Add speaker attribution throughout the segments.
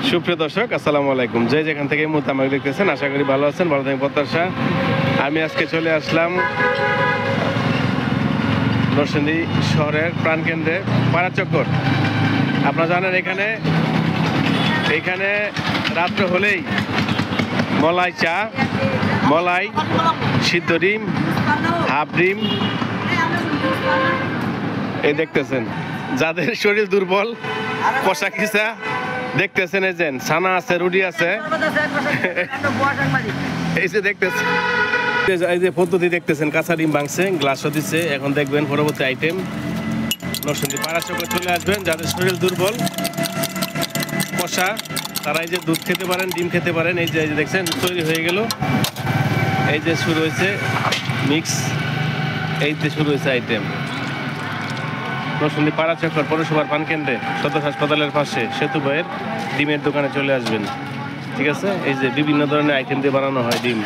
Speaker 1: সুপ্রিয় দর্শক, আসসালামু আলাইকুম। যে যেখান থেকে এই মুহূর্তে আমাকে দেখতেছেন, আশা করি ভালো আছেন। ভালো থাকেন প্রত্যাশা। আমি আজকে চলে আসলাম নরসিংদী শহরের প্রাণকেন্দ্রে পাড়াচক্কর। আপনারা জানেন এখানে রাত্র হলেই মলাই চা, মলাই, সিদ্ধ ডিম, হাফ ডিম, এই দেখতেছেন। যাদের শরীর দুর্বল, কষা খিচা দেখতেছেন, এই যে ছানা আছে, রুটি আছে, এই যে দেখতেছেন, এই যে পদ্ধতি দেখতেছেন। কাঁচা ডিম ভাঙছে, গ্লাসও দিচ্ছে। এখন দেখবেন পরবর্তী আইটেম। নরসিংদী পাড়াচক্কর চলে আসবেন। যাদের শরীর দুর্বল, কষা, তারা এই যে দুধ খেতে পারেন, ডিম খেতে পারেন। এই যে দেখছেন তৈরি হয়ে গেল। এই যে শুরু হয়েছে মিক্স, এই যে শুরু হয়েছে আইটেম। নরসিংদী পাড়াচক্কর পৌরসভার প্রাণকেন্দ্রে, সদর হাসপাতালের পাশে সেতু ভাইয়ের ডিমের দোকানে চলে আসবেন। ঠিক আছে? এই যে বিভিন্ন ধরনের আইটেম দিয়ে বানানো হয় ডিম।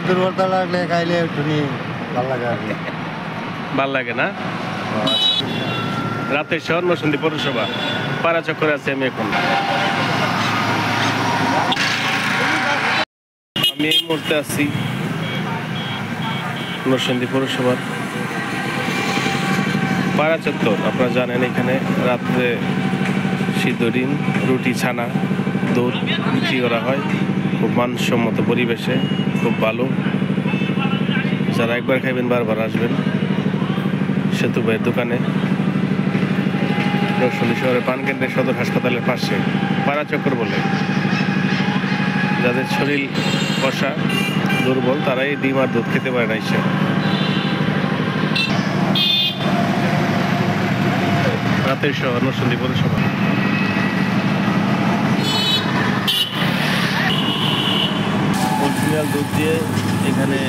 Speaker 2: দুর্বলতা লাগলে খাইলে একটু ভালো লাগে আর কি।
Speaker 1: ভাল লাগে না? রাতের শহর নরসিংদী পৌরসভা পাড়াচক্করে আছে আমি এখন। আমি এই মুহূর্তে আছি নরসিংদী পৌরসভার পাড়াচত্বর। আপনারা জানেন এখানে রাত্রে সিদ্ধ ডিম, রুটি, ছানা, দুধ বিক্রি করা হয় খুব মানসম্মত পরিবেশে, খুব ভালো। যারা একবার খাইবেন বারবার আসবেন। সেতু ভাইয়ের দোকানে, নরসিংদী শহরের প্রাণকেন্দ্রের সদর হাসপাতালের পাশে পাড়াচক্কর বলে। যাদের শরীর কষা, দুর্বল, তারাই ডিম আর দুধ খেতে পারে না। এসে রাতের শহর নরসিংদী পৌরসভা। অরিজিনাল দুধ দিয়ে এখানে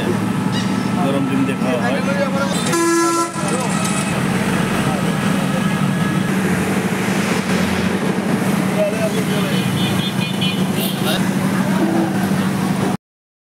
Speaker 1: গরম ডিম দিয়ে খাওয়া হয়।